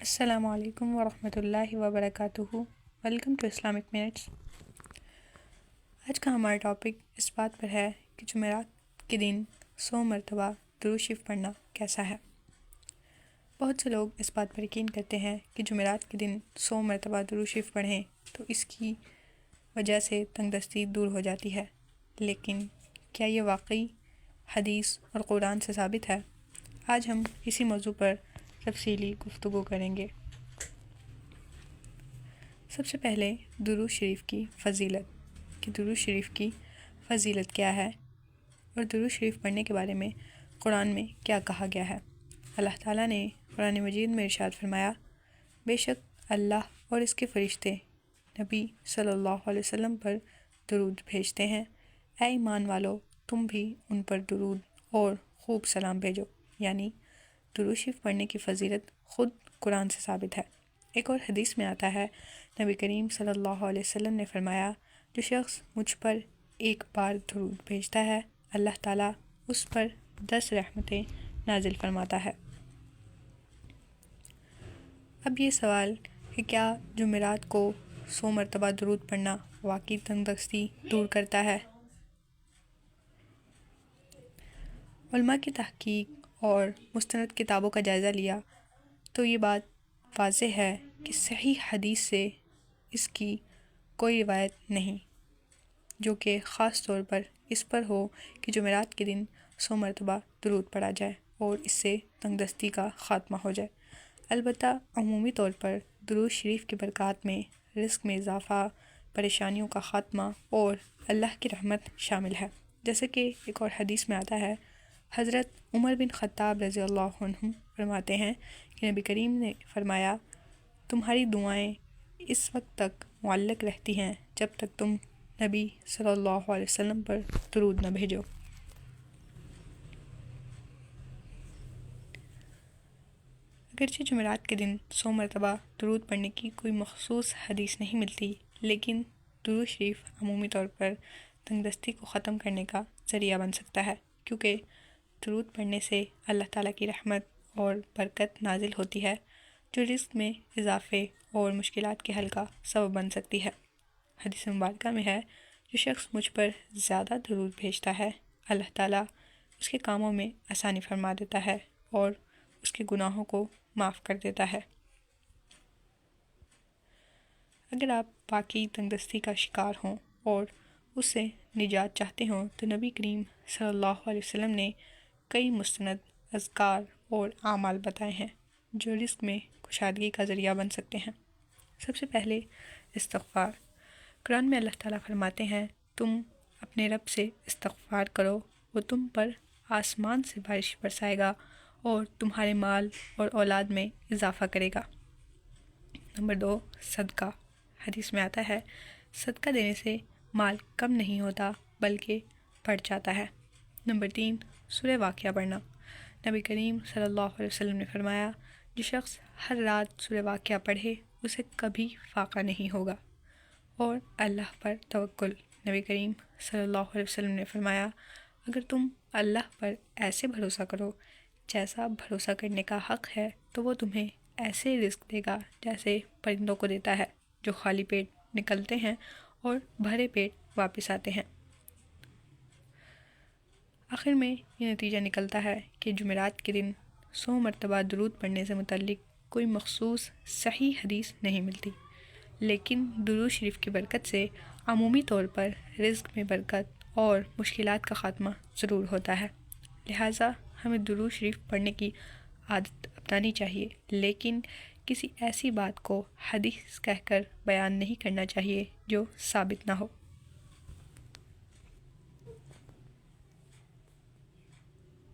السلام علیکم ورحمۃ اللہ وبرکاتہ۔ Welcome to Islamic minutes. آج کا ہمارا ٹاپک اس بات پر ہے کہ جمعرات کے دن 100 مرتبہ درود شریف پڑھنا کیسا ہے۔ بہت سے لوگ اس بات پر یقین کرتے ہیں کہ جمعرات کے دن 100 مرتبہ درود شریف پڑھیں تو اس کی وجہ سے تنگ دستی دور ہو جاتی ہے، لیکن کیا یہ واقعی حدیث اور قرآن سے ثابت ہے؟ آج ہم اسی موضوع پر تفصیلی گفتگو کریں گے۔ سب سے پہلے درود شریف کی فضیلت کہ درود شریف کی فضیلت کیا ہے اور درود شریف پڑھنے کے بارے میں قرآن میں کیا کہا گیا ہے۔ اللہ تعالیٰ نے قرآن مجید میں ارشاد فرمایا، بے شک اللہ اور اس کے فرشتے نبی صلی اللہ علیہ وسلم پر درود بھیجتے ہیں، اے ایمان والو تم بھی ان پر درود اور خوب سلام بھیجو۔ یعنی درود شریف پڑھنے کی فضیلت خود قرآن سے ثابت ہے۔ ایک اور حدیث میں آتا ہے، نبی کریم صلی اللہ علیہ وسلم نے فرمایا، جو شخص مجھ پر ایک بار درود بھیجتا ہے اللہ تعالیٰ اس پر 10 رحمتیں نازل فرماتا ہے۔ اب یہ سوال کہ کیا جمعرات کو 100 مرتبہ درود پڑھنا واقعی تنگ دستی دور کرتا ہے؟ علماء کی تحقیق اور مستند کتابوں کا جائزہ لیا تو یہ بات واضح ہے کہ صحیح حدیث سے اس کی کوئی روایت نہیں جو کہ خاص طور پر اس پر ہو کہ جمعرات کے دن 100 مرتبہ درود پڑھا جائے اور اس سے تنگ دستی کا خاتمہ ہو جائے۔ البتہ عمومی طور پر درود شریف کی برکات میں رزق میں اضافہ، پریشانیوں کا خاتمہ اور اللہ کی رحمت شامل ہے۔ جیسے کہ ایک اور حدیث میں آتا ہے، حضرت عمر بن خطاب رضی اللہ عنہ فرماتے ہیں کہ نبی کریم نے فرمایا، تمہاری دعائیں اس وقت تک معلق رہتی ہیں جب تک تم نبی صلی اللہ علیہ وسلم پر درود نہ بھیجو۔ اگرچہ جمعرات کے دن 100 مرتبہ درود پڑھنے کی کوئی مخصوص حدیث نہیں ملتی، لیکن درود شریف عمومی طور پر تنگ دستی کو ختم کرنے کا ذریعہ بن سکتا ہے، کیونکہ درود پڑھنے سے اللہ تعالیٰ کی رحمت اور برکت نازل ہوتی ہے جو رزق میں اضافے اور مشکلات کے حل کا سبب بن سکتی ہے۔ حدیث مبارکہ میں ہے، جو شخص مجھ پر زیادہ درود بھیجتا ہے اللہ تعالیٰ اس کے کاموں میں آسانی فرما دیتا ہے اور اس کے گناہوں کو معاف کر دیتا ہے۔ اگر آپ واقعی تنگ دستی کا شکار ہوں اور اس سے نجات چاہتے ہوں تو نبی کریم صلی اللہ علیہ وسلم نے کئی مستند اذکار اور اعمال بتائے ہیں جو رزق میں کشادگی کا ذریعہ بن سکتے ہیں۔ سب سے پہلے استغفار۔ قرآن میں اللہ تعالیٰ فرماتے ہیں، تم اپنے رب سے استغفار کرو، وہ تم پر آسمان سے بارش برسائے گا اور تمہارے مال اور اولاد میں اضافہ کرے گا۔ نمبر 2، صدقہ۔ حدیث میں آتا ہے، صدقہ دینے سے مال کم نہیں ہوتا بلکہ بڑھ جاتا ہے۔ نمبر 3، سورہ واقعہ پڑھنا۔ نبی کریم صلی اللہ علیہ وسلم نے فرمایا، جو شخص ہر رات سورہ واقعہ پڑھے اسے کبھی فاقہ نہیں ہوگا۔ اور اللہ پر توکل۔ نبی کریم صلی اللہ علیہ وسلم نے فرمایا، اگر تم اللہ پر ایسے بھروسہ کرو جیسا بھروسہ کرنے کا حق ہے تو وہ تمہیں ایسے رزق دے گا جیسے پرندوں کو دیتا ہے جو خالی پیٹ نکلتے ہیں اور بھرے پیٹ واپس آتے ہیں۔ آخر میں یہ نتیجہ نکلتا ہے کہ جمعرات کے دن 100 مرتبہ درود پڑھنے سے متعلق کوئی مخصوص صحیح حدیث نہیں ملتی، لیکن درود شریف کی برکت سے عمومی طور پر رزق میں برکت اور مشکلات کا خاتمہ ضرور ہوتا ہے۔ لہٰذا ہمیں درود شریف پڑھنے کی عادت اپنانی چاہیے، لیکن کسی ایسی بات کو حدیث کہہ کر بیان نہیں کرنا چاہیے جو ثابت نہ ہو۔